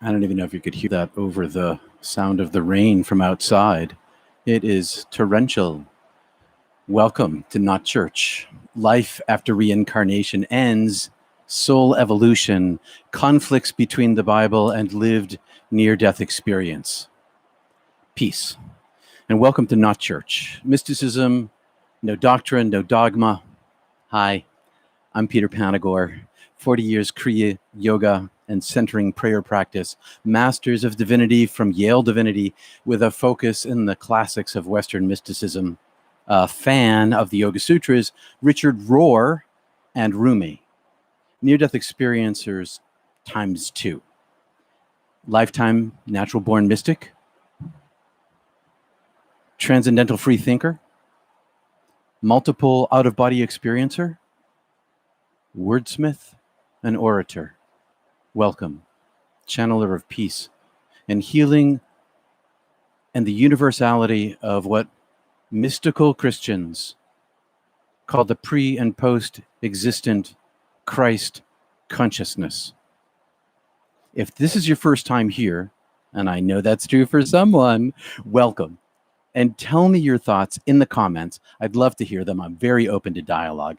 I don't even know if you could hear that over the sound of the rain from outside. It is torrential. Welcome to Not Church. Life after reincarnation ends, soul evolution, conflicts between the Bible and lived near-death experience. Peace. And welcome to Not Church. Mysticism, no doctrine, no dogma. Hi, I'm Peter Panagore. 40 years Kriya yoga and centering prayer practice, Masters of Divinity from Yale Divinity with a focus in the classics of Western mysticism, a fan of the Yoga Sutras, Richard Rohr and Rumi, near-death experiencers times 2, lifetime natural-born mystic, transcendental free thinker, multiple out-of-body experiencer, wordsmith, and orator. Welcome, channeler of peace and healing and the universality of what mystical Christians call the pre- and post-existent Christ consciousness. If this is your first time here, and I know that's true for someone, welcome. And tell me your thoughts in the comments. I'd love to hear them. I'm very open to dialogue.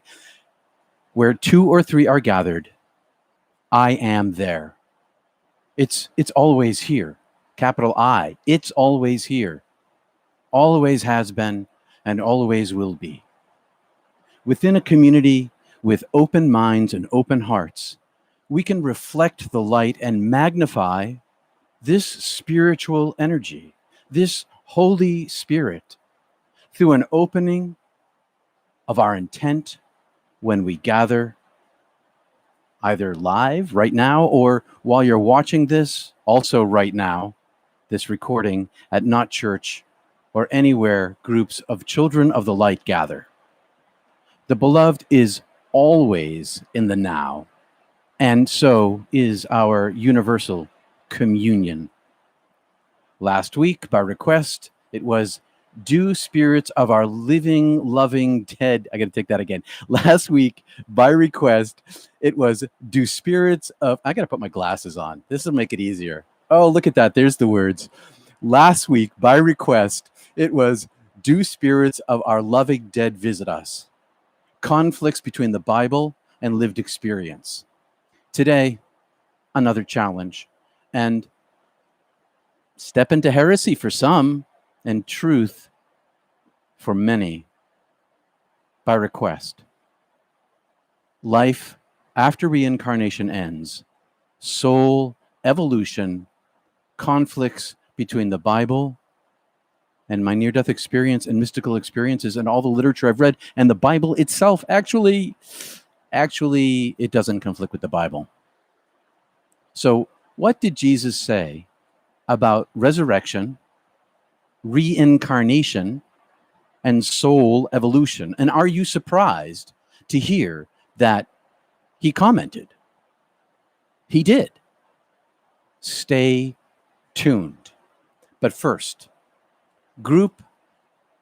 Where 2 or 3 are gathered, I am there. It's always here. Capital I. It's always here. Always has been and always will be. Within a community with open minds and open hearts, we can reflect the light and magnify this spiritual energy, this Holy Spirit, through an opening of our intent when we gather, either live right now or while you're watching this, also right now, this recording at Not Church or anywhere groups of children of the light gather. The beloved is always in the now, and so is our universal communion. Last week, by request, it was do spirits of our living, loving, dead. I got to take that again. Last week, by request, it was do spirits of, I got to put my glasses on. This will make it easier. Oh, look at that. There's the words. Last week, by request, it was do spirits of our loving dead visit us. Conflicts between the Bible and lived experience. Today, another challenge. And step into heresy for some, and truth for many, by request. Life after reincarnation ends, soul evolution, conflicts between the Bible and my near-death experience and mystical experiences and all the literature I've read, and the Bible itself actually it doesn't conflict with the Bible. So what did Jesus say about resurrection, reincarnation, and soul evolution? And are you surprised to hear that he commented? He did. Stay tuned. But first, group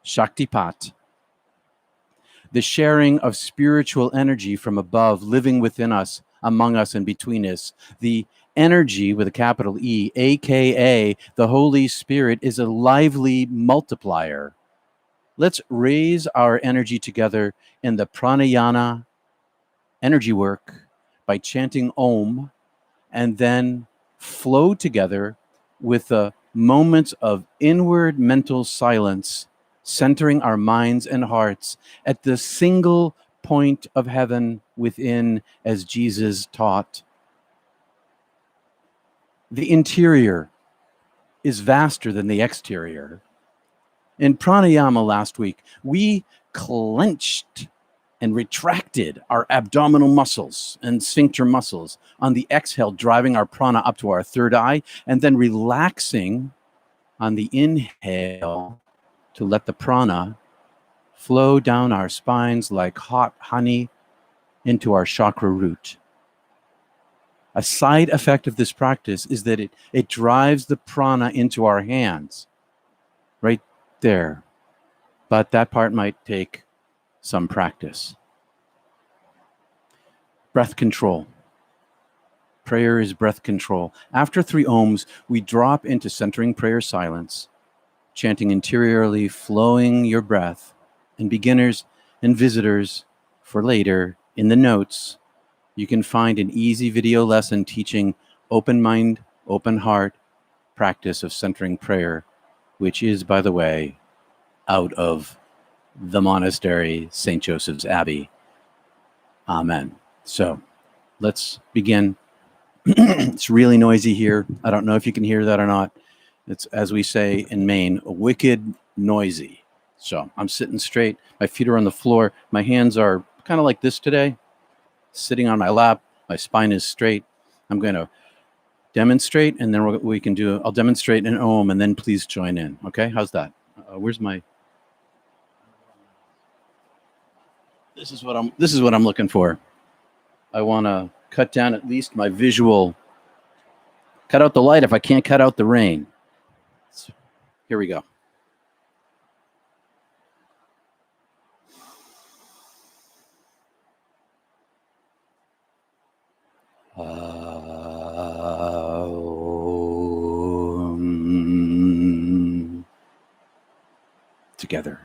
Shaktipat, the sharing of spiritual energy from above, living within us, among us, and between us. The energy with a capital E, aka the Holy Spirit, is a lively multiplier. Let's raise our energy together in the Pranayama energy work by chanting Om, and then flow together with the moments of inward mental silence, centering our minds and hearts at the single point of heaven within, as Jesus taught. The interior is vaster than the exterior. In pranayama last week, we clenched and retracted our abdominal muscles and sphincter muscles on the exhale, driving our prana up to our third eye, and then relaxing on the inhale to let the prana flow down our spines like hot honey into our chakra root. A side effect of this practice is that it drives the prana into our hands, right there. But that part might take some practice. Breath control. Prayer is breath control. After 3 ohms, we drop into centering prayer silence, chanting interiorly, flowing your breath. And beginners and visitors, for later, in the notes, you can find an easy video lesson teaching open mind, open heart practice of centering prayer, which is, by the way, out of the monastery, St. Joseph's Abbey. Amen. So let's begin. It's really noisy here. I don't know if you can hear that or not. It's, as we say in Maine, wicked noisy. So I'm sitting straight. My feet are on the floor. My hands are kind of like this today, sitting on my lap. My spine is straight. I'm going to demonstrate, and then we can do. I'll demonstrate an Om, and then please join in. Okay, how's that? Where's my? This is what I'm looking for. I want to cut down at least my visual. Cut out the light if I can't cut out the rain. So, here we go. Together.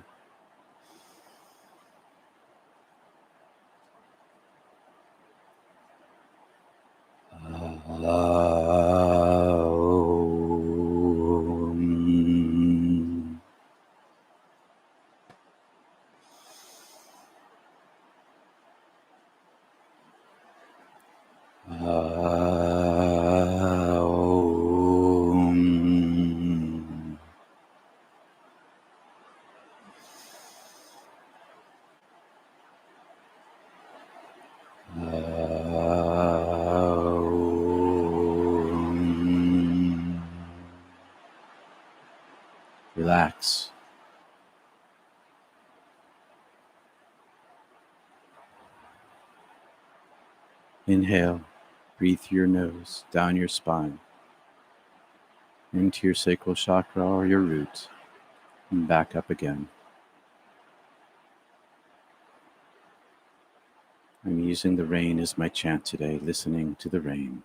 Relax. Inhale, breathe through your nose, down your spine, into your sacral chakra or your root, and back up again. I'm using the rain as my chant today, listening to the rain.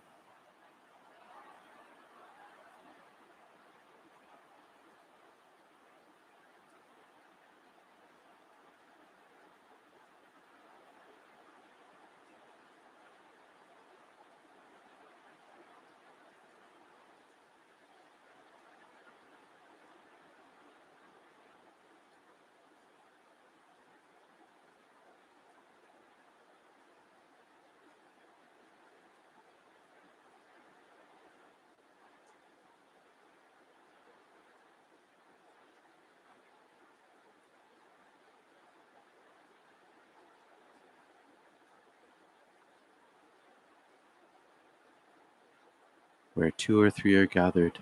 Where 2 or 3 are gathered,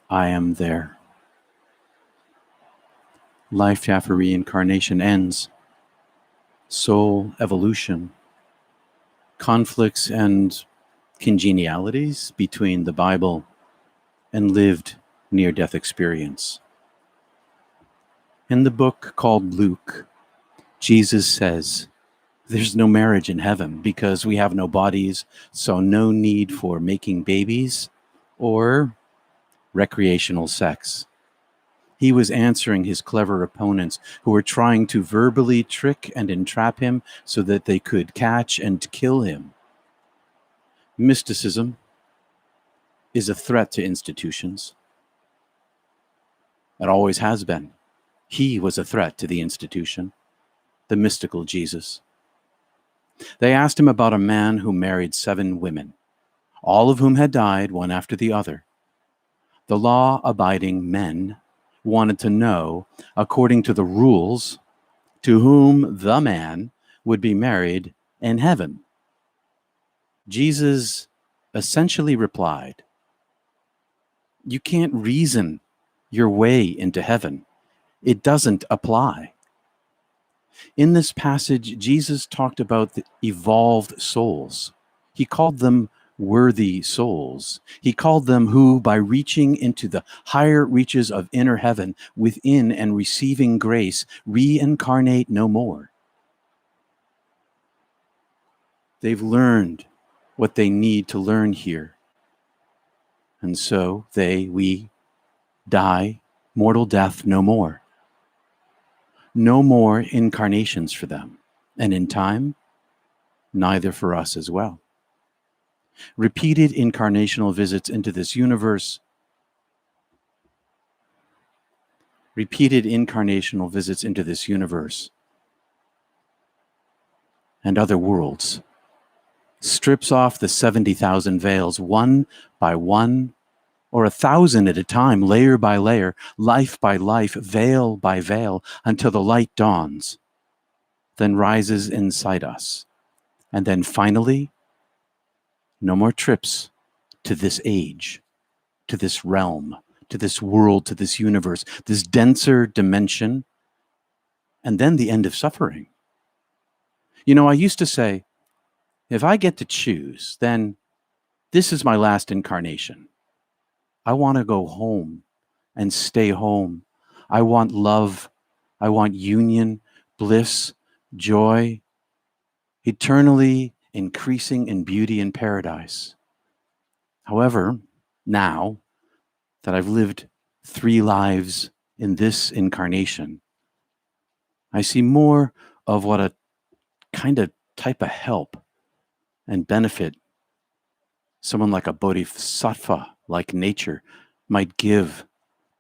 I am there. Life after reincarnation ends. Soul evolution. Conflicts and congenialities between the Bible and lived near-death experience. In the book called Luke, Jesus says, there's no marriage in heaven because we have no bodies, so no need for making babies or recreational sex. He was answering his clever opponents who were trying to verbally trick and entrap him so that they could catch and kill him. Mysticism is a threat to institutions. It always has been. He was a threat to the institution, the mystical Jesus. They asked him about a man who married 7 women, all of whom had died one after the other. The law-abiding men wanted to know, according to the rules, to whom the man would be married in heaven. Jesus essentially replied, you can't reason your way into heaven. It doesn't apply. In this passage, Jesus talked about the evolved souls. He called them worthy souls. He called them who, by reaching into the higher reaches of inner heaven within and receiving grace, reincarnate no more. They've learned what they need to learn here. And so we die, mortal death no more. No more incarnations for them. And in time, neither for us as well. Repeated incarnational visits into this universe, and other worlds strips off the 70,000 veils one by one, or 1,000 at a time, layer by layer, life by life, veil by veil, until the light dawns, then rises inside us. And then finally, no more trips to this age, to this realm, to this world, to this universe, this denser dimension, and then the end of suffering. You know, I used to say, if I get to choose, then this is my last incarnation. I want to go home and stay home. I want love. I want union, bliss, joy, eternally increasing in beauty and paradise. However, now that I've lived 3 lives in this incarnation, I see more of what a kind of type of help and benefit someone like a bodhisattva, like nature, might give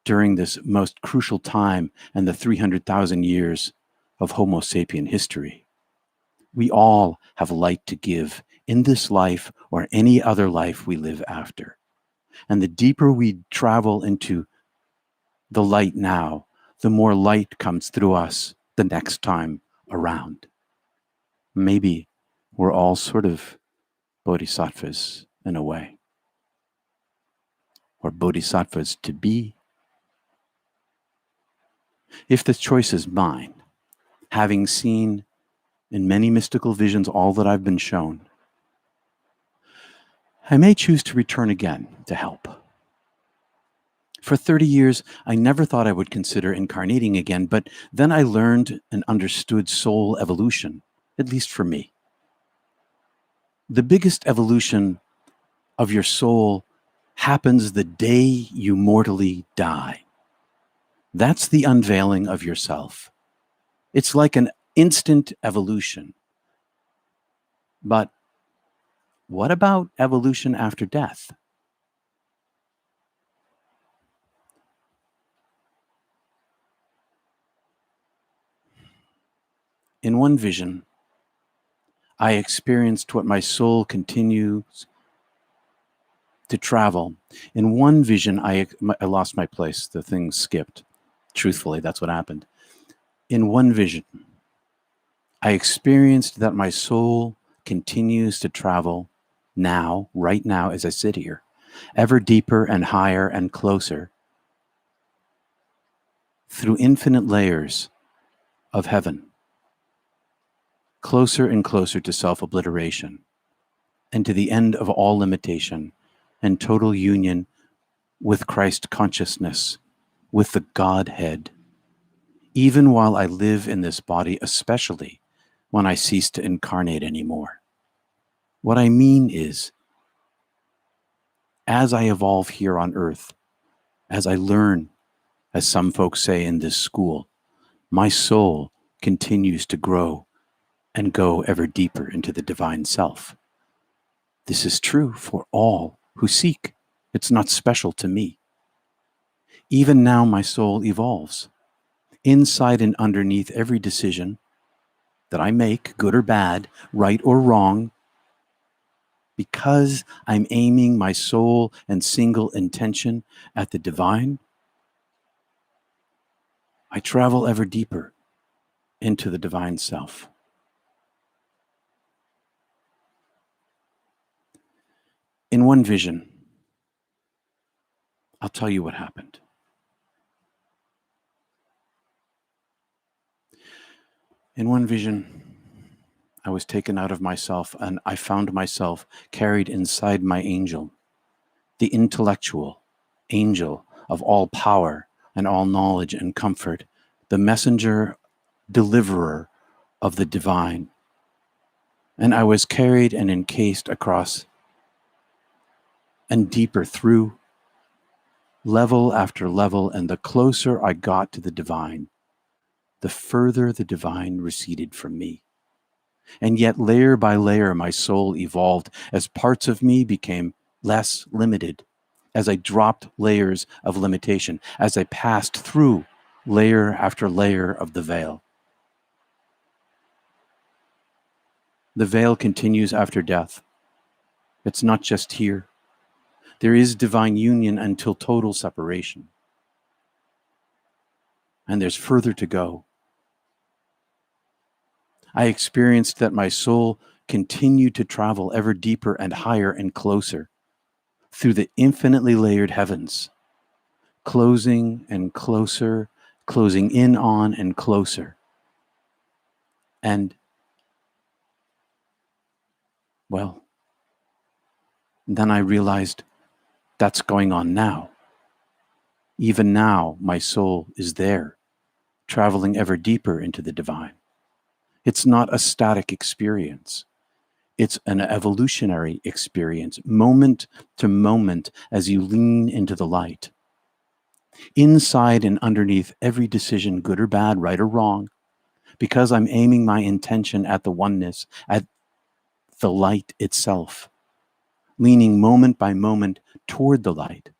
during this most crucial time and the 300,000 years of Homo sapien history. We all have light to give in this life or any other life we live after. And the deeper we travel into the light now, the more light comes through us the next time around. Maybe we're all sort of bodhisattvas in a way, or bodhisattvas to be. If the choice is mine, having seen in many mystical visions all that I've been shown, I may choose to return again to help. For 30 years, I never thought I would consider incarnating again, but then I learned and understood soul evolution, at least for me. The biggest evolution of your soul happens the day you mortally die. That's the unveiling of yourself. It's like an instant evolution. But what about evolution after death? In one vision, I experienced what my soul continues to travel. In one vision, I lost my place. The thing skipped. Truthfully, that's what happened. In one vision, I experienced that my soul continues to travel now, right now, as I sit here, ever deeper and higher and closer through infinite layers of heaven, closer and closer to self-obliteration and to the end of all limitation and total union with Christ consciousness, with the Godhead, even while I live in this body, especially when I cease to incarnate anymore. What I mean is, as I evolve here on earth, as I learn, as some folks say in this school, my soul continues to grow and go ever deeper into the divine self. This is true for all who seek. It's not special to me. Even now, my soul evolves. Inside and underneath every decision that I make, good or bad, right or wrong, because I'm aiming my soul and single intention at the divine, I travel ever deeper into the divine self. In one vision, I'll tell you what happened. In one vision, I was taken out of myself and I found myself carried inside my angel, the intellectual angel of all power and all knowledge and comfort, the messenger, deliverer of the divine. And I was carried and encased across and deeper through, level after level, and the closer I got to the divine, the further the divine receded from me. And yet, layer by layer, my soul evolved as parts of me became less limited, as I dropped layers of limitation, as I passed through layer after layer of the veil. The veil continues after death. It's not just here. There is divine union until total separation. And there's further to go. I experienced that my soul continued to travel ever deeper and higher and closer through the infinitely layered heavens, closing and closer, closing in on and closer. And, well, then I realized that's going on now. Even now, my soul is there, traveling ever deeper into the divine. It's not a static experience. It's an evolutionary experience, moment to moment, as you lean into the light. Inside and underneath every decision, good or bad, right or wrong, because I'm aiming my intention at the oneness, at the light itself, leaning moment by moment toward the light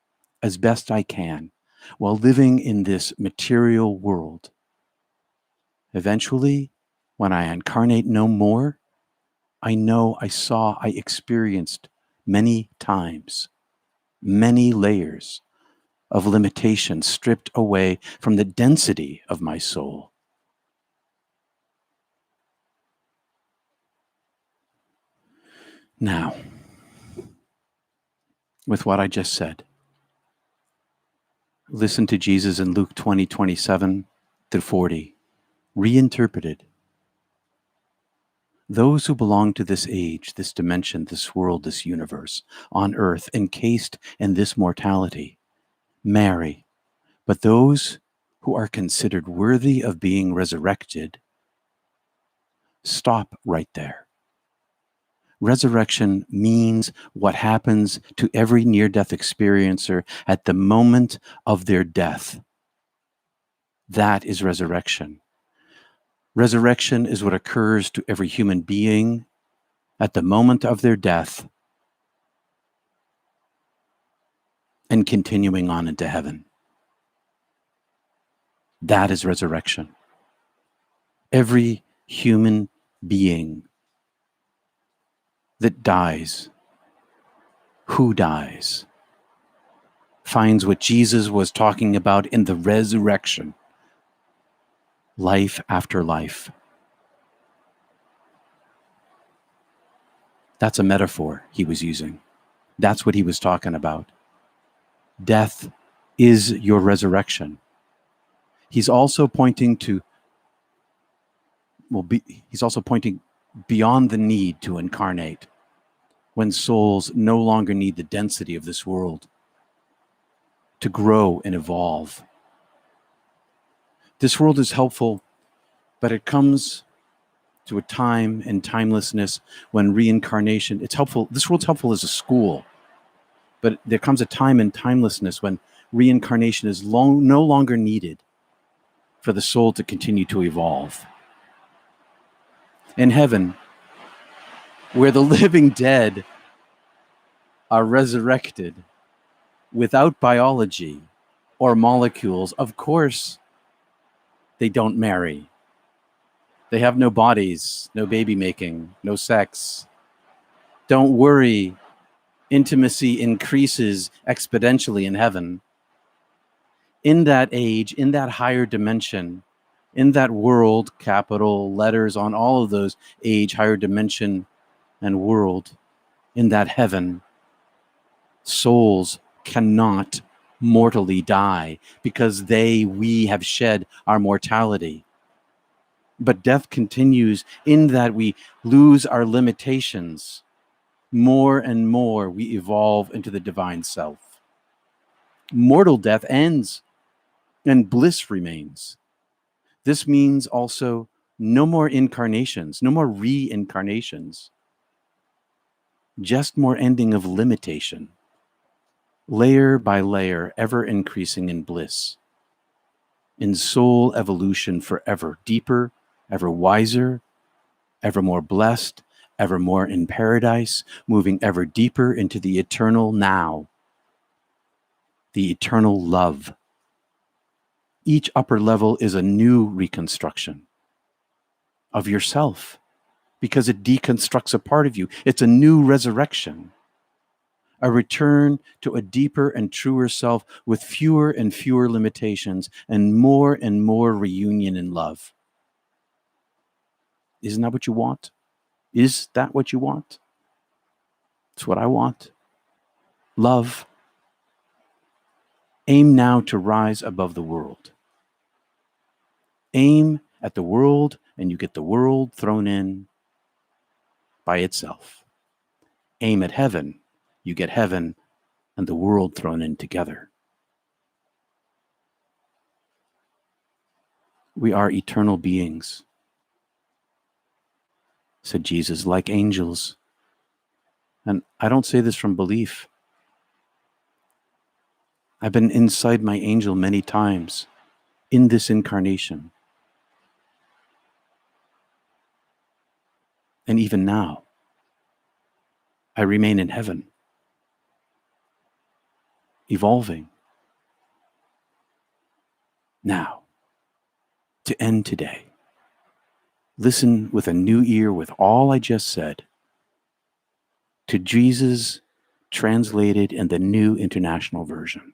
as best I can, while living in this material world. Eventually, when I incarnate no more, I know I experienced many times, many layers of limitation stripped away from the density of my soul. Now, with what I just said, listen to Jesus in Luke 20:27-40, reinterpreted. Those who belong to this age, this dimension, this world, this universe, on earth, encased in this mortality, marry. But those who are considered worthy of being resurrected, stop right there. Resurrection means what happens to every near-death experiencer at the moment of their death. That is resurrection. Resurrection is what occurs to every human being at the moment of their death and continuing on into heaven. That is resurrection. Every human being that dies, who dies, finds what Jesus was talking about in the resurrection, life after life. That's a metaphor he was using. That's what he was talking about. Death is your resurrection. He's also pointing beyond the need to incarnate, when souls no longer need the density of this world to grow and evolve. This world is helpful, but it comes to a time and timelessness when reincarnation, it's helpful. This world's helpful as a school, but there comes a time and timelessness when reincarnation is no longer needed for the soul to continue to evolve. In heaven, where the living dead are resurrected without biology or molecules, of course, they don't marry. They have no bodies, no baby making, no sex. Don't worry, intimacy increases exponentially in heaven. In that age, in that higher dimension, in that world, capital letters on all of those, age, higher dimension, and world, in that heaven, souls cannot mortally die because we have shed our mortality. But death continues in that we lose our limitations. More and more we evolve into the divine self. Mortal death ends and bliss remains. This means also no more incarnations, no more reincarnations, just more ending of limitation. layer by layer, ever increasing in bliss, in soul evolution forever deeper, ever wiser, ever more blessed, ever more in paradise, moving ever deeper into the eternal now, the eternal love. Each upper level is a new reconstruction of yourself because it deconstructs a part of you. It's a new resurrection, a return to a deeper and truer self with fewer and fewer limitations and more reunion in love. Isn't that what you want? Is that what you want? It's what I want. Love. Aim now to rise above the world. Aim at the world and you get the world thrown in by itself. Aim at heaven, you get heaven and the world thrown in together. We are eternal beings, said Jesus, like angels. And I don't say this from belief. I've been inside my angel many times in this incarnation. And even now, I remain in heaven, evolving. Now, to end today, listen with a new ear with all I just said to Jesus translated in the New International Version.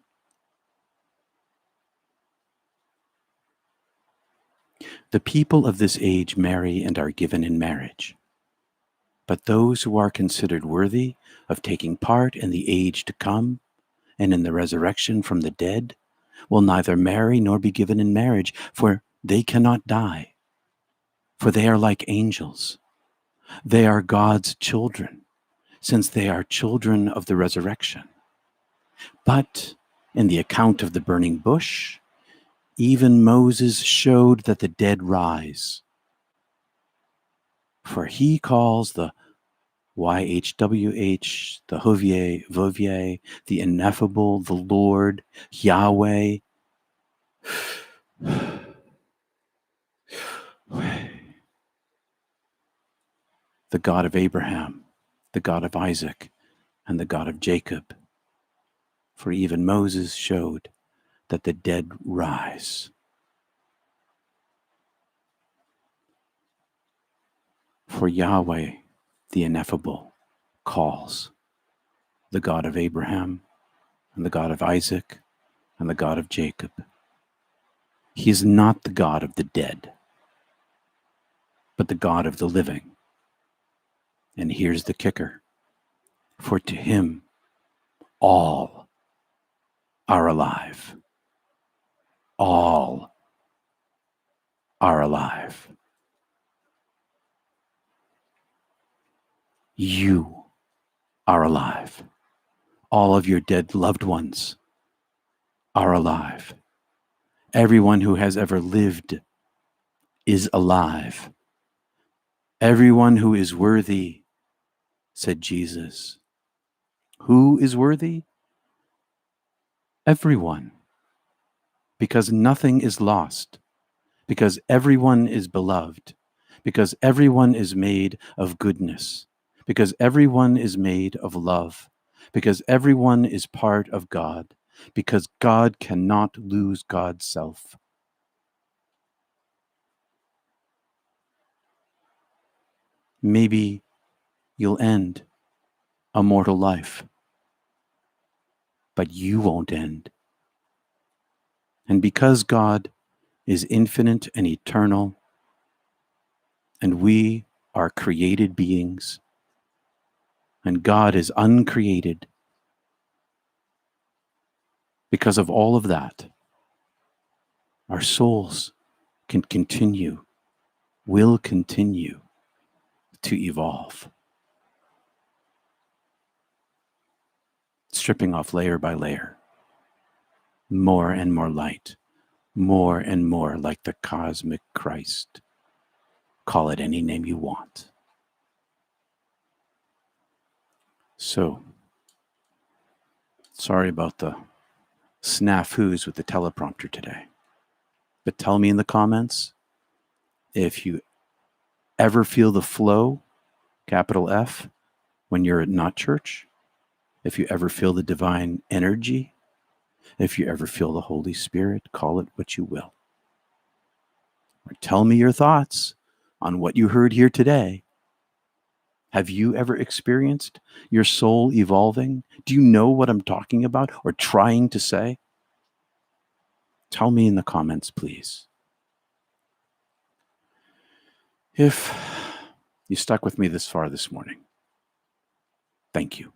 The people of this age marry and are given in marriage. But those who are considered worthy of taking part in the age to come and in the resurrection from the dead will neither marry nor be given in marriage, for they cannot die. For they are like angels. They are God's children, since they are children of the resurrection. But in the account of the burning bush, even Moses showed that the dead rise. For he calls the YHWH, the Hovier, Vovier, the ineffable, the Lord, Yahweh. The God of Abraham, the God of Isaac, and the God of Jacob. For even Moses showed that the dead rise. For Yahweh, the ineffable, calls the God of Abraham, and the God of Isaac, and the God of Jacob. He is not the God of the dead, but the God of the living. And here's the kicker. For to him, all are alive. All are alive. You are alive. All of your dead loved ones are alive. Everyone who has ever lived is alive. Everyone who is worthy, said Jesus. Who is worthy? Everyone. Because nothing is lost. Because everyone is beloved. Because everyone is made of goodness. Because everyone is made of love. Because everyone is part of God. Because God cannot lose God's self. Maybe you'll end a mortal life, but you won't end. And because God is infinite and eternal, and we are created beings, and God is uncreated, because of all of that, our souls can continue, will continue to evolve. Stripping off layer by layer, more and more light, more and more like the cosmic Christ. Call it any name you want. So, Sorry about the snafus with the teleprompter today. But tell me in the comments if you ever feel the flow, capital F, when you're at not church, if you ever feel the divine energy, if you ever feel the Holy Spirit, call it what you will. Or tell me your thoughts on what you heard here today. Have you ever experienced your soul evolving? Do you know what I'm talking about or trying to say? Tell me in the comments, please. If you stuck with me this far this morning, thank you.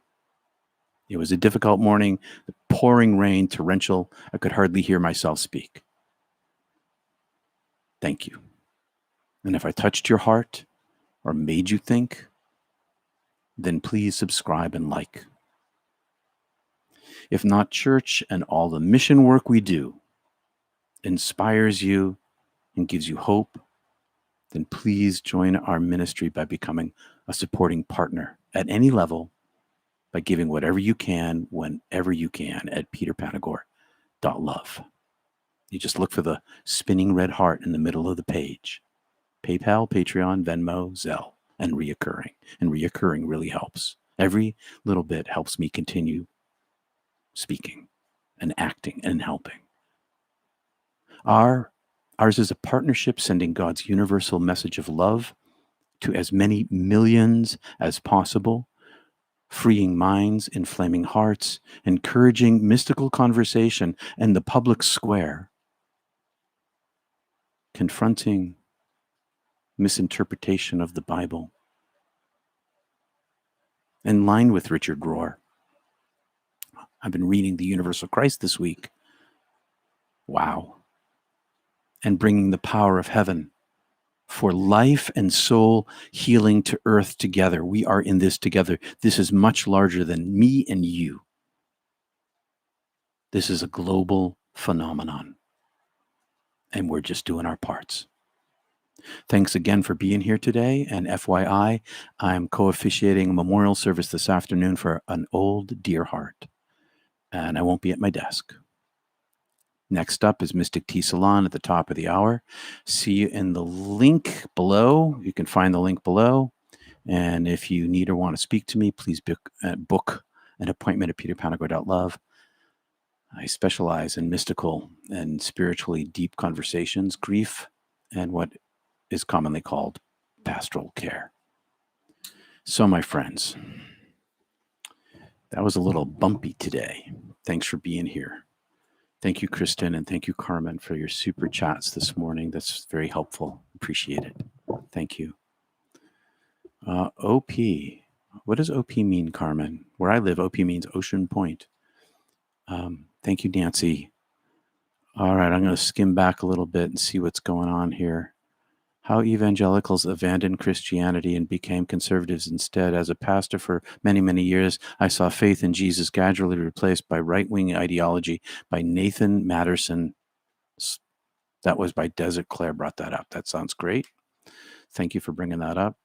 It was a difficult morning, the pouring rain, torrential. I could hardly hear myself speak. Thank you. And if I touched your heart or made you think, then please subscribe and like. If not church and all the mission work we do inspires you and gives you hope, then please join our ministry by becoming a supporting partner at any level by giving whatever you can, whenever you can at peterpanagore.love. You just look for the spinning red heart in the middle of the page. PayPal, Patreon, Venmo, Zelle, and reoccurring. And reoccurring really helps. Every little bit helps me continue speaking and acting and helping. Ours is a partnership sending God's universal message of love to as many millions as possible, freeing minds, inflaming hearts, encouraging mystical conversation and the public square, confronting misinterpretation of the Bible. In line with Richard Rohr, I've been reading The Universal Christ this week. Wow. And bringing the power of heaven for life and soul healing to earth together. We are in this together. This is much larger than me and you. This is a global phenomenon. And we're just doing our parts. Thanks again for being here today. And FYI, I'm co-officiating a memorial service this afternoon for an old dear heart. And I won't be at my desk. Next up is Mystic TEA Salon at the top of the hour. See you in the link below. You can find the link below. And if you need or want to speak to me, please book an appointment at peterpanagore.love. I specialize in mystical and spiritually deep conversations, grief, and what is commonly called pastoral care. So, my friends, that was a little bumpy today. Thanks for being here. Thank you, Kristen, and thank you, Carmen, for your super chats this morning. That's very helpful. Appreciate it. Thank you. OP. What does OP mean, Carmen? Where I live, OP means Ocean Point. Thank you, Nancy. All right, I'm going to skim back a little bit and see what's going on here. How evangelicals abandoned Christianity and became conservatives instead. As a pastor for many, many years, I saw faith in Jesus gradually replaced by right-wing ideology by Nathan Matterson. That was by Desert Claire brought that up. That sounds great. Thank you for bringing that up.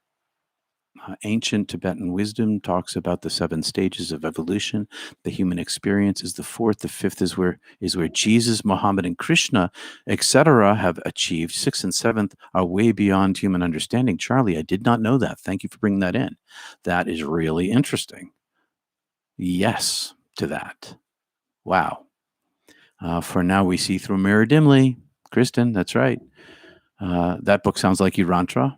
Ancient Tibetan wisdom talks about the 7 stages of evolution. The human experience is the 4th. The 5th is where Jesus, Muhammad, and Krishna, etc., have achieved. 6th and 7th are way beyond human understanding. Charlie, I did not know that. Thank you for bringing that in. That is really interesting. Yes to that. Wow. For now, we see through a mirror dimly. Kristen, that's right. That book sounds like Urantra.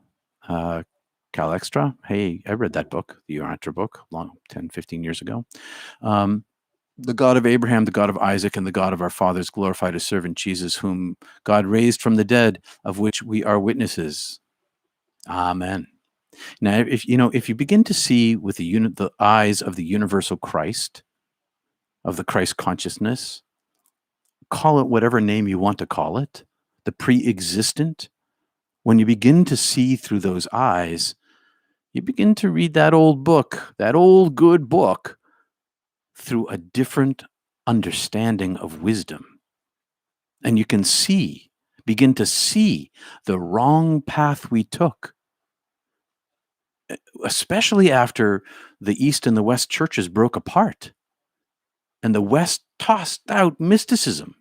Cal Extra. Hey, I read that book, the Urantra book, long 10, 15 years ago. The God of Abraham, the God of Isaac, and the God of our fathers glorified his servant Jesus, whom God raised from the dead, of which we are witnesses. Amen. Now, if you begin to see with the eyes of the universal Christ, of the Christ consciousness, call it whatever name you want to call it, the pre-existent, when you begin to see through those eyes, you begin to read that old book, that old good book, through a different understanding of wisdom. And you can begin to see the wrong path we took, especially after the East and the West churches broke apart. And the West tossed out mysticism.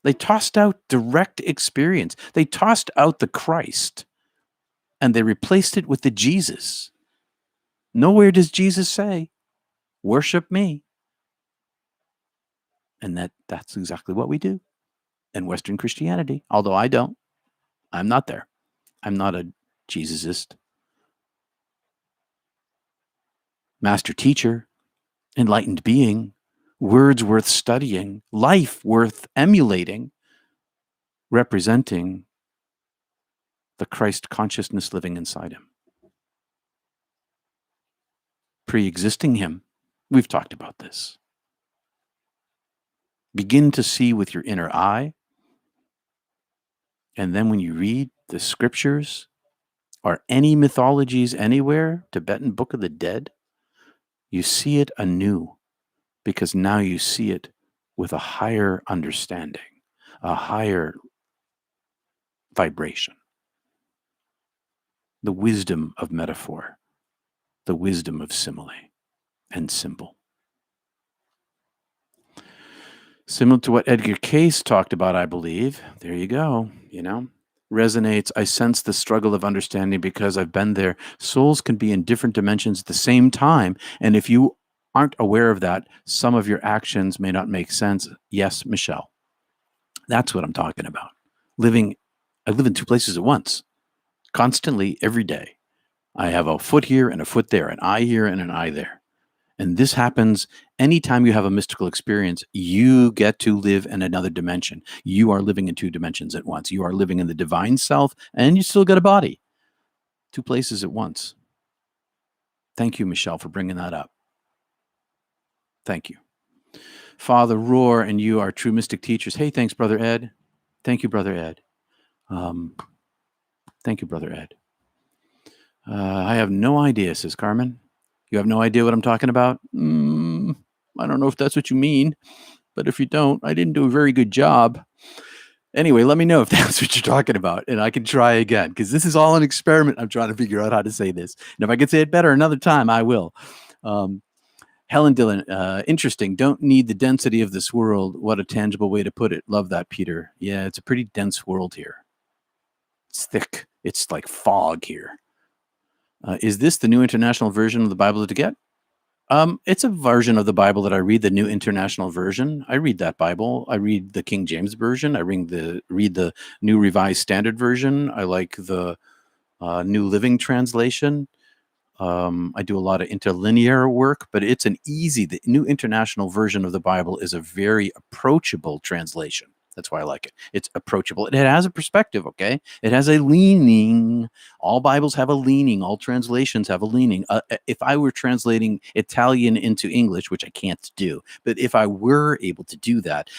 They tossed out direct experience. They tossed out the Christ, and they replaced it with the Jesus. Nowhere does Jesus say, worship me. And that's exactly what we do in Western Christianity, although I don't. I'm not there. I'm not a Jesusist. Master teacher, enlightened being, words worth studying, life worth emulating, representing the Christ consciousness living inside him. Pre-existing him. We've talked about this. Begin to see with your inner eye. And then when you read the scriptures or any mythologies anywhere, Tibetan Book of the Dead, you see it anew, because now you see it with a higher understanding, a higher vibration. The wisdom of metaphor, the wisdom of simile and symbol. Similar to what Edgar Cayce talked about, I believe. There you go, resonates. I sense the struggle of understanding because I've been there. Souls can be in different dimensions at the same time. And if you aren't aware of that, some of your actions may not make sense. Yes, Michelle. That's what I'm talking about. I live in two places at once, constantly, every day. I have a foot here and a foot there, an eye here and an eye there. And this happens anytime you have a mystical experience. You get to live in another dimension. You are living in two dimensions at once. You are living in the divine self, and you still got a body. Two places at once. Thank you, Michelle, for bringing that up. Thank you. Father Roar and you are true mystic teachers. Hey, thanks, Brother Ed. Thank you, Brother Ed. Thank you, Brother Ed. I have no idea, says Carmen. You have no idea what I'm talking about? I don't know if that's what you mean, but if you don't, I didn't do a very good job. Anyway, let me know if that's what you're talking about, and I can try again, because this is all an experiment. I'm trying to figure out how to say this. And if I can say it better another time, I will. Helen Dillon, interesting. Don't need the density of this world. What a tangible way to put it. Love that, Peter. Yeah, it's a pretty dense world here. It's thick. It's like fog here. Is this the New International Version of the Bible to get? It's a version of the Bible that I read, the New International Version. I read that Bible. I read the King James Version. I read the New Revised Standard Version. I like the New Living Translation. I do a lot of interlinear work, but the New International Version of the Bible is a very approachable translation. That's why I like it. It's approachable. It has a perspective, okay? It has a leaning. All Bibles have a leaning. All translations have a leaning. If I were translating Italian into English, which I can't do, but if I were able to do that,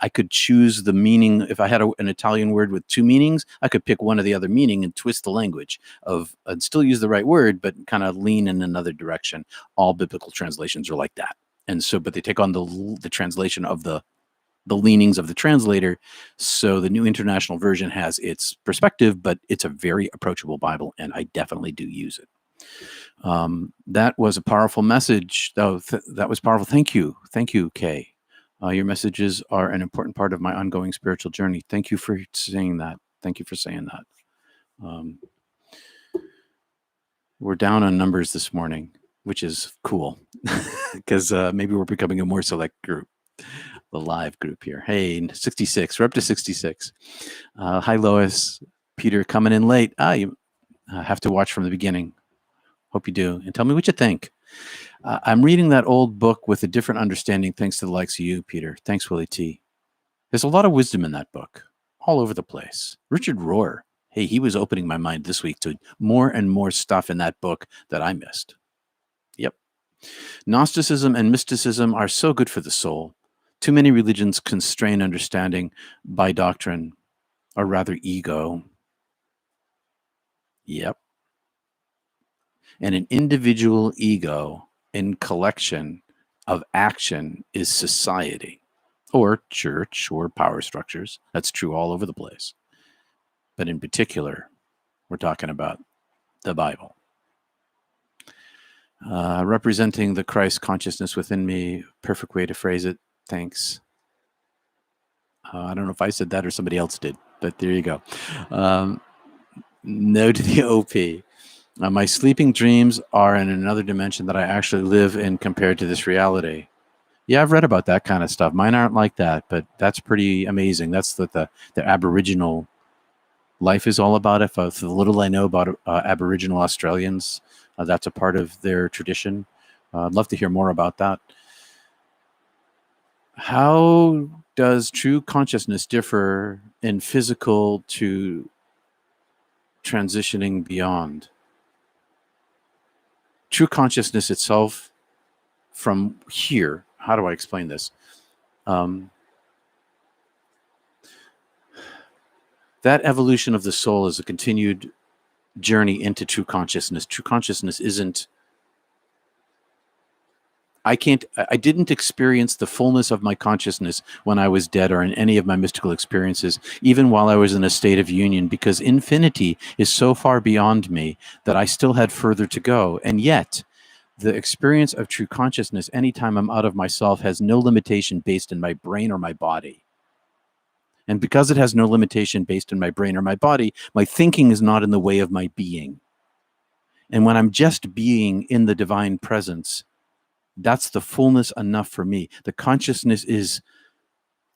I could choose the meaning. If I had an Italian word with two meanings, I could pick one or the other meaning and twist the language and still use the right word, but kind of lean in another direction. All biblical translations are like that. And so, but they take on the translation of the leanings of the translator. So the New International Version has its perspective, but it's a very approachable Bible, and I definitely do use it. That was a powerful message. That was powerful. Thank you. Thank you, Kay. Your messages are an important part of my ongoing spiritual journey. Thank you for saying that. Thank you for saying that. We're down on numbers this morning, which is cool, because maybe we're becoming a more select group. The live group here. Hey, 66. We're up to 66. Hi, Lois. Peter coming in late. You have to watch from the beginning. Hope you do. And tell me what you think. I'm reading that old book with a different understanding thanks to the likes of you, Peter. Thanks, Willie T. There's a lot of wisdom in that book, all over the place. Richard Rohr. Hey, he was opening my mind this week to more and more stuff in that book that I missed. Yep. Gnosticism and mysticism are so good for the soul. Too many religions constrain understanding by doctrine, or rather ego. Yep. And an individual ego in collection of action is society, or church, or power structures. That's true all over the place. But in particular, we're talking about the Bible. Representing the Christ consciousness within me. Perfect way to phrase it. Thanks. I don't know if I said that or somebody else did, but there you go. No to the OP. My sleeping dreams are in another dimension that I actually live in compared to this reality. Yeah, I've read about that kind of stuff. Mine aren't like that, but that's pretty amazing. That's what the Aboriginal life is all about. If the little I know about Aboriginal Australians, that's a part of their tradition. I'd love to hear more about that. How does true consciousness differ in physical to transitioning beyond? True consciousness itself from here, how do I explain this? That evolution of the soul is a continued journey into true consciousness. True consciousness isn't, I didn't experience the fullness of my consciousness when I was dead or in any of my mystical experiences, even while I was in a state of union, because infinity is so far beyond me that I still had further to go. And yet, the experience of true consciousness, anytime I'm out of myself, has no limitation based in my brain or my body. And because it has no limitation based in my brain or my body, my thinking is not in the way of my being. And when I'm just being in the divine presence, that's the fullness enough for me. The consciousness is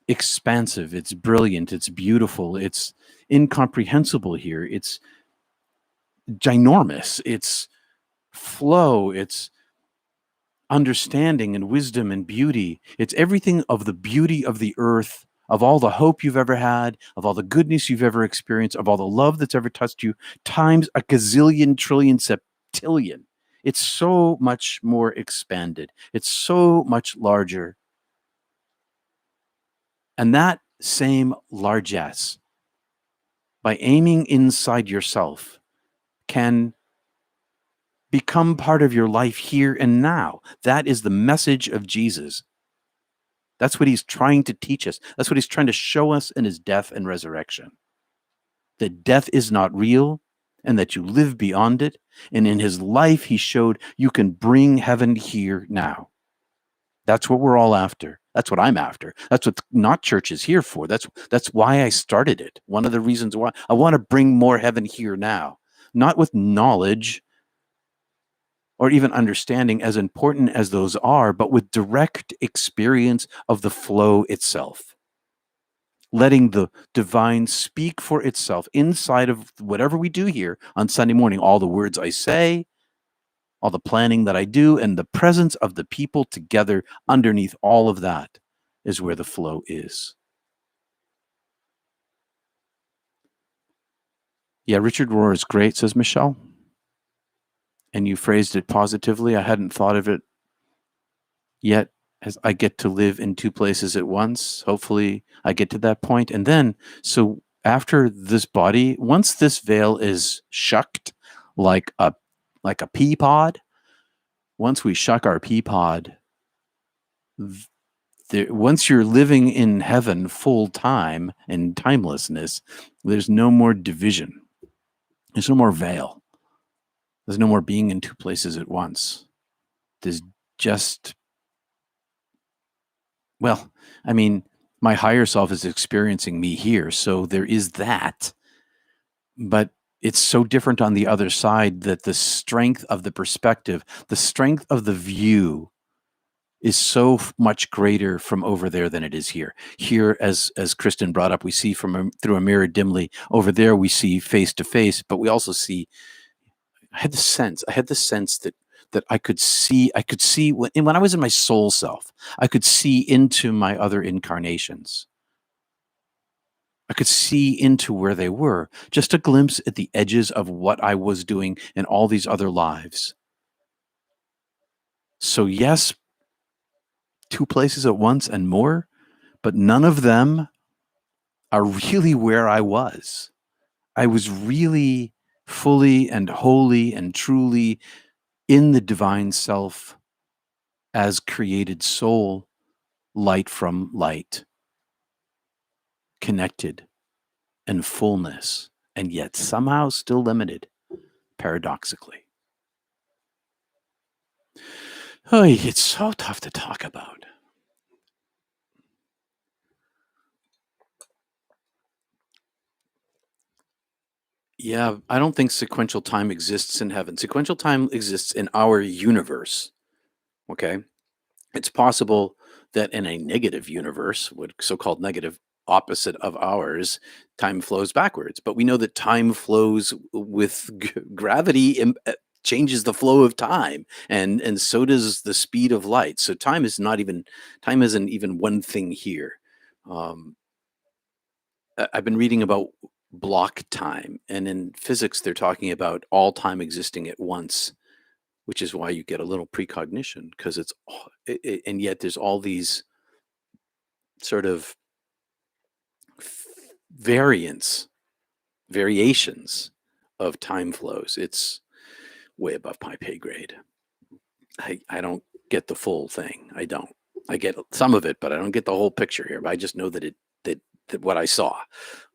expansive, it's brilliant, it's beautiful, it's incomprehensible here, it's ginormous, it's flow, it's understanding and wisdom and beauty. It's everything of the beauty of the earth, of all the hope you've ever had, of all the goodness you've ever experienced, of all the love that's ever touched you, times a gazillion, trillion, septillion. It's so much more expanded. It's so much larger. And that same largesse, by aiming inside yourself, can become part of your life here and now. That is the message of Jesus. That's what he's trying to teach us. That's what he's trying to show us in his death and resurrection. That death is not real and that you live beyond it. And in his life, he showed you can bring heaven here now. That's what we're all after. That's what I'm after. That's what Not Church is here for. That's why I started it. One of the reasons why I want to bring more heaven here now, not with knowledge or even understanding, as important as those are, but with direct experience of the flow itself. Letting the divine speak for itself inside of whatever we do here on Sunday morning, all the words I say, all the planning that I do, and the presence of the people together underneath all of that is where the flow is. Yeah, Richard Rohr is great, says Michelle. And you phrased it positively. I hadn't thought of it yet, as I get to live in two places at once. Hopefully I get to that point. And then, so after this body, once this veil is shucked like a pea pod, once we shuck our pea pod, once you're living in heaven full time and timelessness, there's no more division. There's no more veil. There's no more being in two places at once. There's just, well, I mean, my higher self is experiencing me here, so there is that. But it's so different on the other side that the strength of the perspective, the strength of the view is so much greater from over there than it is here. Here, as Kristen brought up, we see through a mirror dimly. Over there, we see face to face, but we also see, I had the sense that I could see when I was in my soul self, I could see into my other incarnations. I could see into where they were, just a glimpse at the edges of what I was doing in all these other lives. So yes, two places at once and more, but none of them are really where I was. I was really fully and wholly and truly in the divine self as created soul, light from light, connected and fullness, and yet somehow still limited, paradoxically. Oh, it's so tough to talk about. Yeah, I don't think sequential time exists in heaven. Sequential time exists in our universe. Okay. It's possible that in a negative universe, what so-called negative opposite of ours, time flows backwards. But we know that time flows with gravity changes the flow of time, and so does the speed of light. So time isn't even one thing here. Um, I've been reading about block time, and in physics, they're talking about all time existing at once, which is why you get a little precognition because and yet there's all these sort of variants, variations of time flows. It's way above my pay grade. I don't get the full thing. I don't. I get some of it, but I don't get the whole picture here. But I just know that what I saw,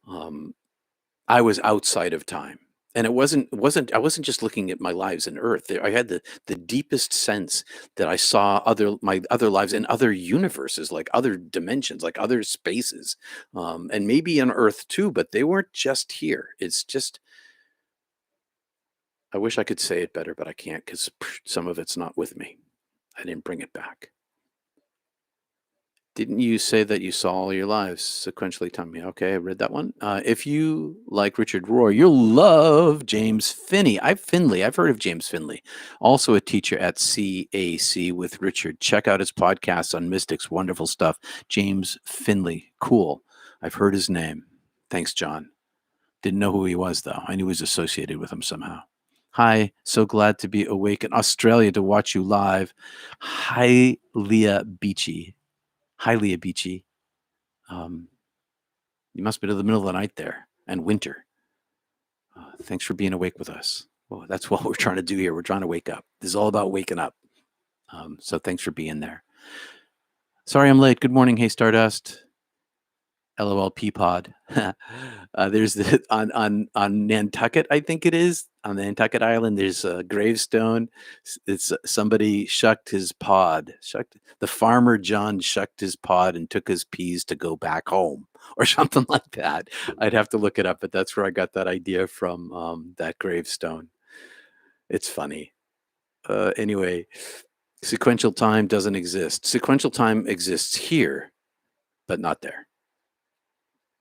um, I was outside of time. And I wasn't just looking at my lives in Earth. I had the deepest sense that I saw my other lives in other universes, like other dimensions, like other spaces, and maybe on Earth too. But they weren't just here. It's just I wish I could say it better, but I can't because some of it's not with me. I didn't bring it back. Didn't you say that you saw all your lives sequentially time? Yeah, okay, I read that one. If you like Richard Rohr, you'll love James Finney. I've heard of James Finley, also a teacher at CAC with Richard. Check out his podcast on mystics. Wonderful stuff. James Finley, cool. I've heard his name. Thanks, John. Didn't know who he was though. I knew he was associated with him somehow. Hi, so glad to be awake in Australia to watch you live. Hi, Leah Beachy. Hi, Leah Beachy. Um, you must be in the middle of the night there and winter. Thanks for being awake with us. Well, that's what we're trying to do here. We're trying to wake up. This is all about waking up. So thanks for being there. Sorry I'm late. Good morning. Hey, Stardust. LOL Peapod. There's on Nantucket, I think it is on the Nantucket Island. There's a gravestone. It's somebody shucked his pod. Shucked the farmer John shucked his pod and took his peas to go back home, or something like that. I'd have to look it up, but that's where I got that idea from. That gravestone. It's funny. Anyway, sequential time doesn't exist. Sequential time exists here, but not there,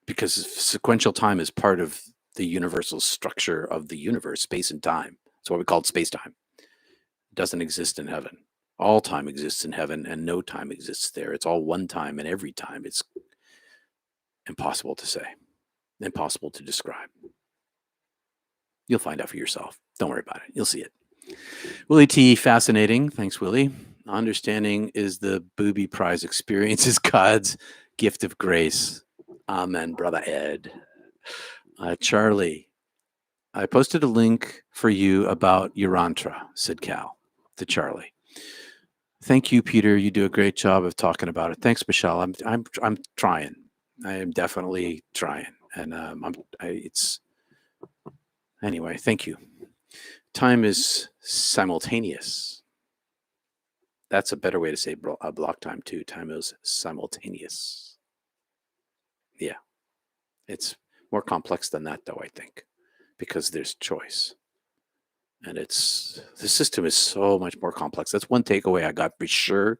because sequential time is part of the universal structure of the universe, space and time. It's what we call space time. It doesn't exist in heaven. All time exists in heaven and no time exists there. It's all one time, and every time it's impossible to say, impossible to describe. You'll find out for yourself. Don't worry about it. You'll see it. Willie T, fascinating. Thanks, Willie. Understanding is the booby prize experience is God's gift of grace. Amen, brother Ed. Charlie, I posted a link for you about Urantra, said Cal to Charlie. Thank you, Peter. You do a great job of talking about it. Thanks, Michelle. I'm trying. I am definitely trying, and it's anyway. Thank you. Time is simultaneous. That's a better way to say block time too. Time is simultaneous. Yeah, it's more complex than that, though. I think because there's choice. And the system is so much more complex. That's one takeaway I got for sure,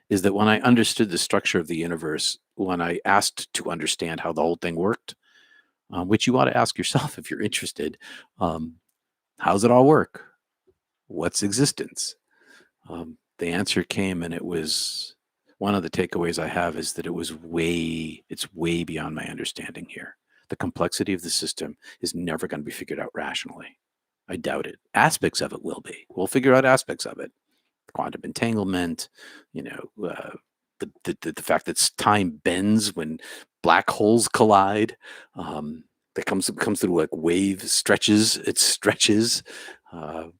is that when I understood the structure of the universe, when I asked to understand how the whole thing worked, which you ought to ask yourself if you're interested, how's it all work? What's existence? The answer came, and it was one of the takeaways I have is that it's way beyond my understanding here. The complexity of the system is never going to be figured out rationally. I doubt it. Aspects of it will be. We'll figure out aspects of it. Quantum entanglement, the fact that time bends when black holes collide. That comes through like wave stretches. It stretches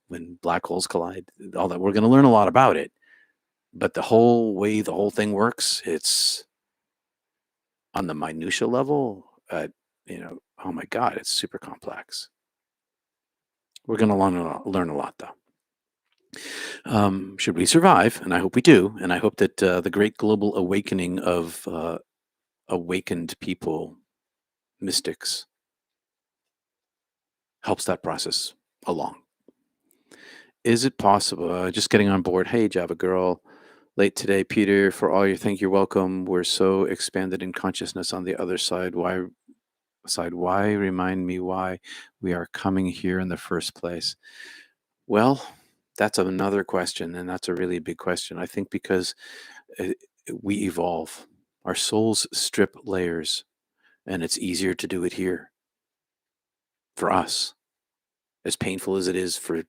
when black holes collide. All that, we're going to learn a lot about it, but the whole way the whole thing works, it's on the minutia level. Oh my God, it's super complex. We're going to learn a lot, though. Should we survive, and I hope we do, and I hope that the great global awakening of awakened people, mystics, helps that process along. Is it possible? Just getting on board. Hey, Java girl, late today, Peter. For all you think, you're welcome. We're so expanded in consciousness on the other side. Why remind me why we are coming here in the first place? Well, that's another question, and that's a really big question. I think because uh, we evolve, our souls strip layers, and it's easier to do it here for us, as painful as it is for it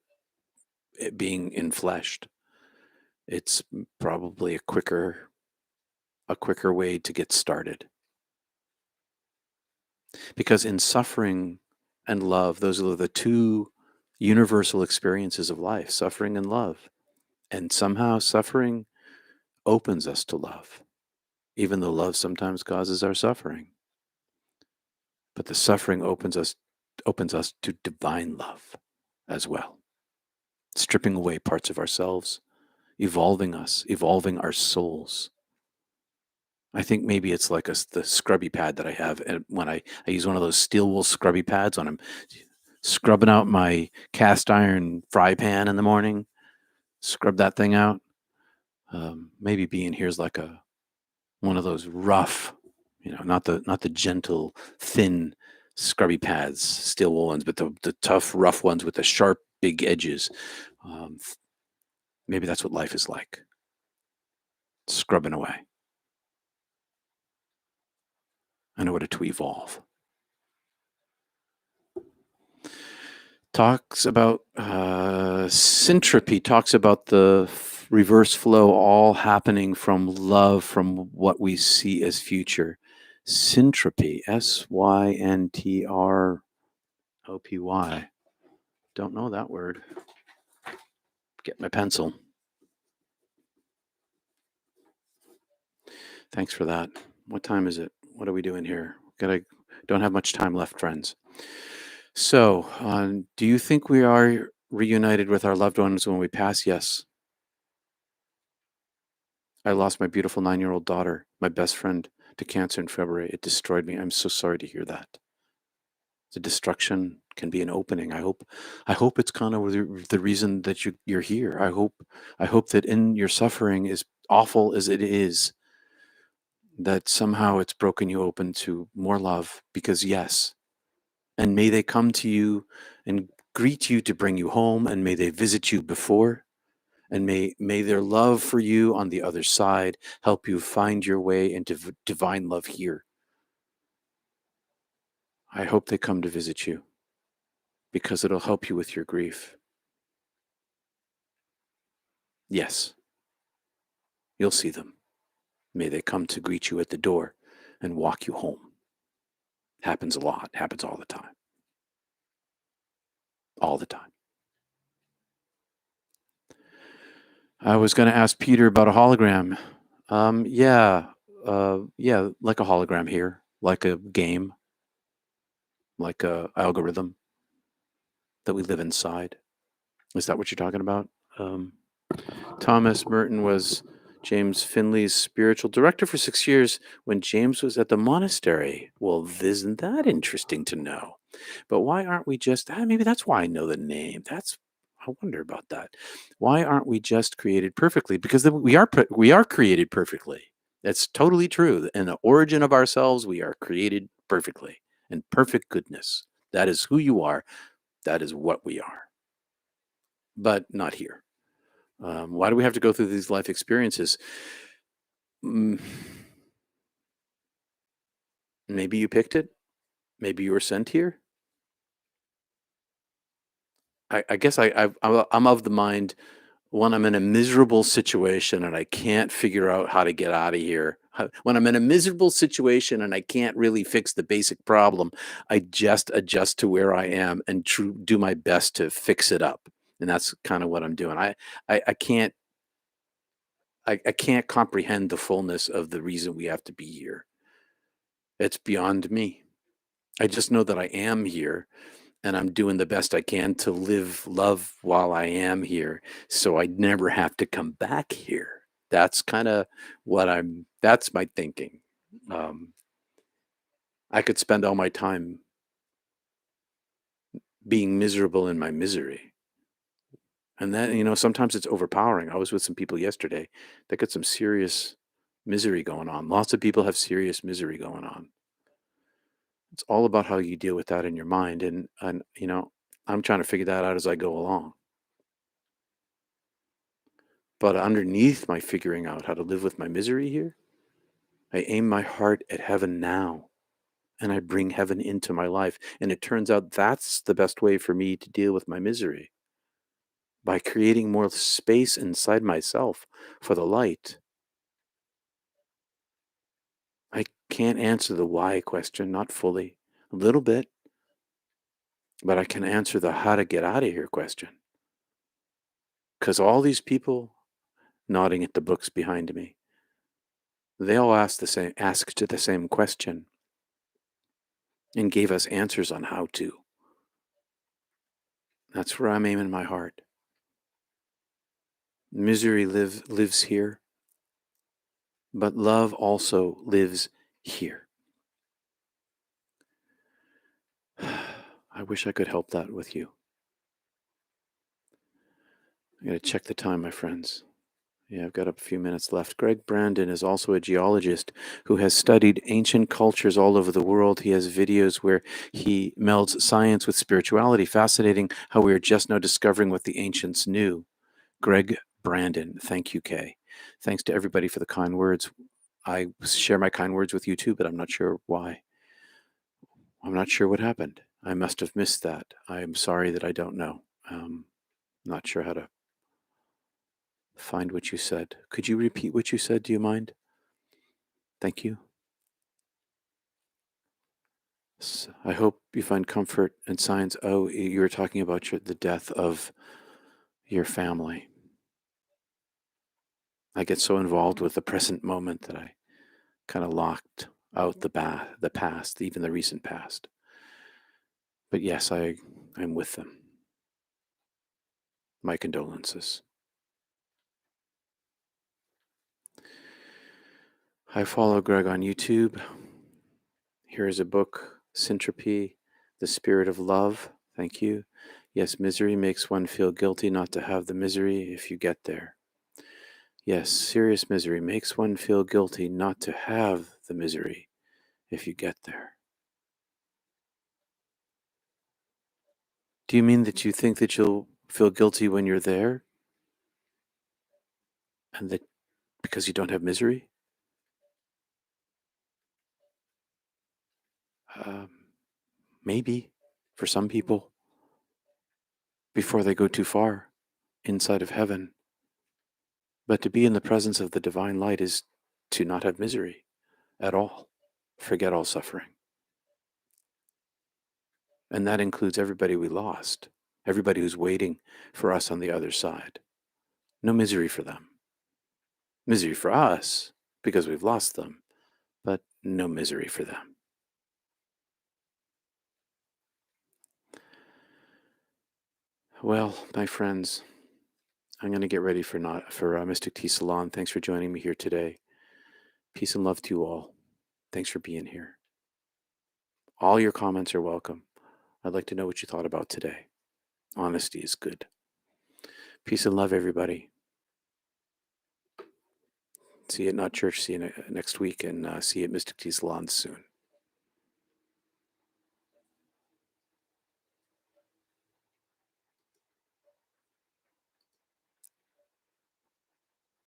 being enfleshed. It's probably a quicker way to get started. Because in suffering and love, those are the two universal experiences of life, suffering and love. And somehow suffering opens us to love, even though love sometimes causes our suffering. But the suffering opens us to divine love as well, stripping away parts of ourselves, evolving us, evolving our souls. I think maybe it's like the scrubby pad that I have, and when I use one of those steel wool scrubby pads when I'm scrubbing out my cast iron fry pan in the morning, scrub that thing out. Maybe being here is like one of those rough, not the gentle, thin scrubby pads, steel wool ones, but the tough, rough ones with the sharp, big edges. Maybe that's what life is like, scrubbing away in order to evolve. Talks about syntropy, talks about the reverse flow all happening from love, from what we see as future. Syntropy, SYNTROPY. Don't know that word. Get my pencil. Thanks for that. What time is it? What are we doing here? Don't have much time left, friends. So, do you think we are reunited with our loved ones when we pass? Yes. I lost my beautiful 9-year-old daughter, my best friend, to cancer in February. It destroyed me. I'm so sorry to hear that. The destruction can be an opening. I hope it's kind of the reason that you're here. I hope that in your suffering, as awful as it is, that somehow it's broken you open to more love, because yes, and may they come to you and greet you to bring you home, and may they visit you before, and may their love for you on the other side help you find your way into divine love here. I hope they come to visit you, because it'll help you with your grief. Yes, you'll see them. May they come to greet you at the door and walk you home. Happens a lot. Happens all the time. All the time. I was going to ask Peter about a hologram. Yeah, like a hologram here, like a game, like a algorithm that we live inside. Is that what you're talking about? Thomas Merton was James Finley's spiritual director for 6 years when James was at the monastery. Well, isn't that interesting to know? But why aren't we just, maybe that's why I know the name. I wonder about that. Why aren't we just created perfectly? Because we are created perfectly. That's totally true. In the origin of ourselves, we are created perfectly, in perfect goodness. That is who you are. That is what we are. But not here. Why do we have to go through these life experiences? Maybe you picked it. Maybe you were sent here. I guess I'm of the mind, when I'm in a miserable situation and I can't figure out how to get out of here. When I'm in a miserable situation and I can't really fix the basic problem, I just adjust to where I am and do my best to fix it up. And that's kind of what I'm doing. I can't comprehend the fullness of the reason we have to be here. It's beyond me. I just know that I am here, And I'm doing the best I can to live love while I am here, so I never have to come back here. That's kind of that's my thinking. Um, I could spend all my time being miserable in my misery. And that, sometimes it's overpowering. I was with some people yesterday that got some serious misery going on. Lots of people have serious misery going on. It's all about how you deal with that in your mind. And I'm trying to figure that out as I go along. But underneath my figuring out how to live with my misery here, I aim my heart at heaven now. And I bring heaven into my life. And it turns out that's the best way for me to deal with my misery, by creating more space inside myself for the light. I can't answer the why question, not fully, a little bit, but I can answer the how to get out of here question. Because all these people nodding at the books behind me, they all asked the same question and gave us answers on how to. That's where I'm aiming my heart. Misery lives here, but love also lives here. I wish I could help that with you. I gotta check the time, my friends. Yeah, I've got a few minutes left. Greg Brandon is also a geologist who has studied ancient cultures all over the world. He has videos where he melds science with spirituality. Fascinating how we are just now discovering what the ancients knew. Greg Brandon, thank you, Kay. Thanks to everybody for the kind words. I share my kind words with you too, but I'm not sure why. I'm not sure what happened. I must have missed that. I'm sorry that I don't know. Not sure how to find what you said. Could you repeat what you said? Do you mind? Thank you. I hope you find comfort in science. Oh, you were talking about the death of your family. I get so involved with the present moment that I kind of locked out the past, even the recent past. But yes, I'm with them. My condolences. I follow Greg on YouTube. Here is a book, Syntropy, The Spirit of Love. Thank you. Yes, misery makes one feel guilty not to have the misery if you get there. Yes, serious misery makes one feel guilty not to have the misery if you get there. Do you mean that you think that you'll feel guilty when you're there? And that because you don't have misery? Um, maybe for some people before they go too far inside of heaven. But to be in the presence of the divine light is to not have misery at all, forget all suffering. And that includes everybody we lost, everybody who's waiting for us on the other side. No misery for them. Misery for us because we've lost them, but no misery for them. Well, my friends, I'm going to get ready for Mystic Tea Salon. Thanks for joining me here today. Peace and love to you all. Thanks for being here. All your comments are welcome. I'd like to know what you thought about today. Honesty is good. Peace and love, everybody. See you at Not Church. See you next week, and see you at Mystic Tea Salon soon.